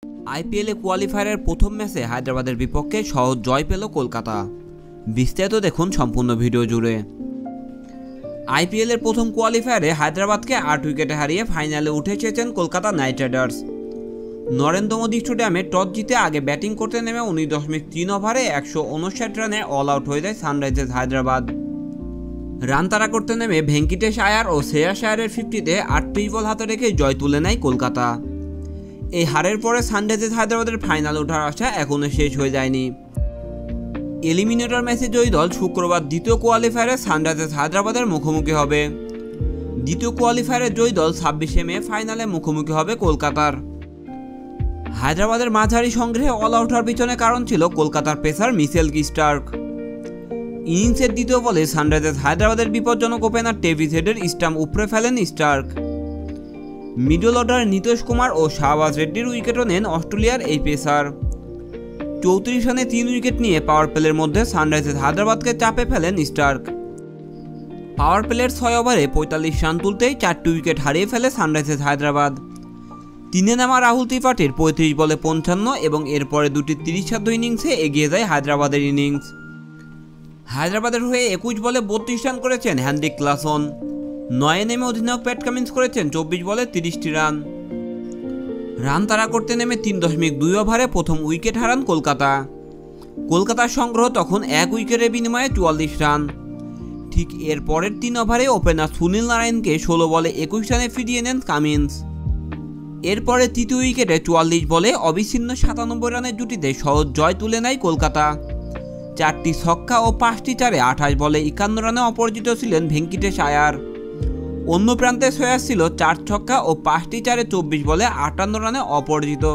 আইপিএলে কোয়ালিফায়ারের প্রথম ম্যাচে হায়দ্রাবাদের বিপক্ষে সহজ জয় পেল কলকাতা। বিস্তারিত দেখুন সম্পূর্ণ ভিডিও জুড়ে। আইপিএলের প্রথম কোয়ালিফায়ারে হায়দ্রাবাদকে 8 উইকেটে হারিয়ে ফাইনালে উঠে এসেছেন কলকাতা নাইট রাইডার্স। নরেন্দ্র মোদী স্টেডিয়ামে টস জিতে আগে ব্যাটিং করতে নেমে 19.3 ওভারে 159 রানে অল আউট হয়ে যায় সানরাইজার্স হায়দ্রাবাদ। রান তাড়া করতে নেমে ভেঙ্কিটেশ আয়ার ও শ্রেয়াস আয়ারের 50-তে 38 বল হাতে রেখে জয় তুলে নেয় কলকাতা। এই হারের পরে সানরাইজার্স হায়দ্রাবাদের ফাইনালে ওঠার আশা এখনও শেষ হয়ে যায়নি। এলিমিনেটর ম্যাচে জয়ী দল শুক্রবার দ্বিতীয় কোয়ালিফায়ারে সানরাইজার্স হায়দ্রাবাদের মুখোমুখি হবে। দ্বিতীয় কোয়ালিফায়ারের জয়ী দল 26 মে ফাইনালে মুখোমুখি হবে কলকাতার। হায়দ্রাবাদের মাঝারি সংগ্রহে অল আউট হওয়ার পিছনে কারণ ছিল কলকাতার পেসার মিচেল স্টার্ক। ইনিংসের দ্বিতীয় বলে সানরাইজার্স হায়দ্রাবাদের বিপজ্জনক ওপেনার টেভিস হেডের স্টাম্প উপড়ে ফেলেন স্টার্ক। মিডল অর্ডারে নীতিশ কুমার ও শাহবাজ রেড্ডির উইকেটও নেন অস্ট্রেলিয়ার এই পেসার। 34 রানে 3 উইকেট নিয়ে পাওয়ার প্লের মধ্যে সানরাইজার্স হায়দ্রাবাদকে চাপে ফেলেন স্টার্ক। পাওয়ার প্লের 6 ওভারে 45 রান তুলতেই 4টি উইকেট হারিয়ে ফেলে সানরাইজার্স হায়দ্রাবাদ। 3-এ নামা রাহুল ত্রিপাঠীর 35 বলে 55 এবং এরপরে দুটি 30 সাধ্য ইনিংসে এগিয়ে যায় হায়দ্রাবাদের ইনিংস। হায়দ্রাবাদের হয়ে 21 বলে 32 রান করেছেন হেনরিক ক্লাসন। 9-এ নেমে অধিনায়ক প্যাট কামিন্স করেছেন 24 বলে 30টি রান। রান তাড়া করতে নেমে 3.2 ওভারে প্রথম উইকেট হারান কলকাতা। কলকাতার সংগ্রহ তখন 1 উইকেটের বিনিময়ে 44 রান। ঠিক এর পরের 3 ওভারে ওপেনার সুনীল নারায়ণকে 16 বলে 21 রানে ফিরিয়ে নেন কামিন্স। এরপরে তৃতীয় উইকেটে 44 বলে অবিচ্ছিন্ন 97 রানের জুটিতে সহজ জয় তুলে নেয় কলকাতা। 4টি ছক্কা ও 5টি চারে 28 বলে 51 রানে অপরাজিত ছিলেন ভেঙ্কিটেশ আয়ার। অন্য প্রান্তে শ্রেয়াস ছিল 4 ছক্কা ও 5টি চারে 24 বলে 58 রানে অপরাজিত।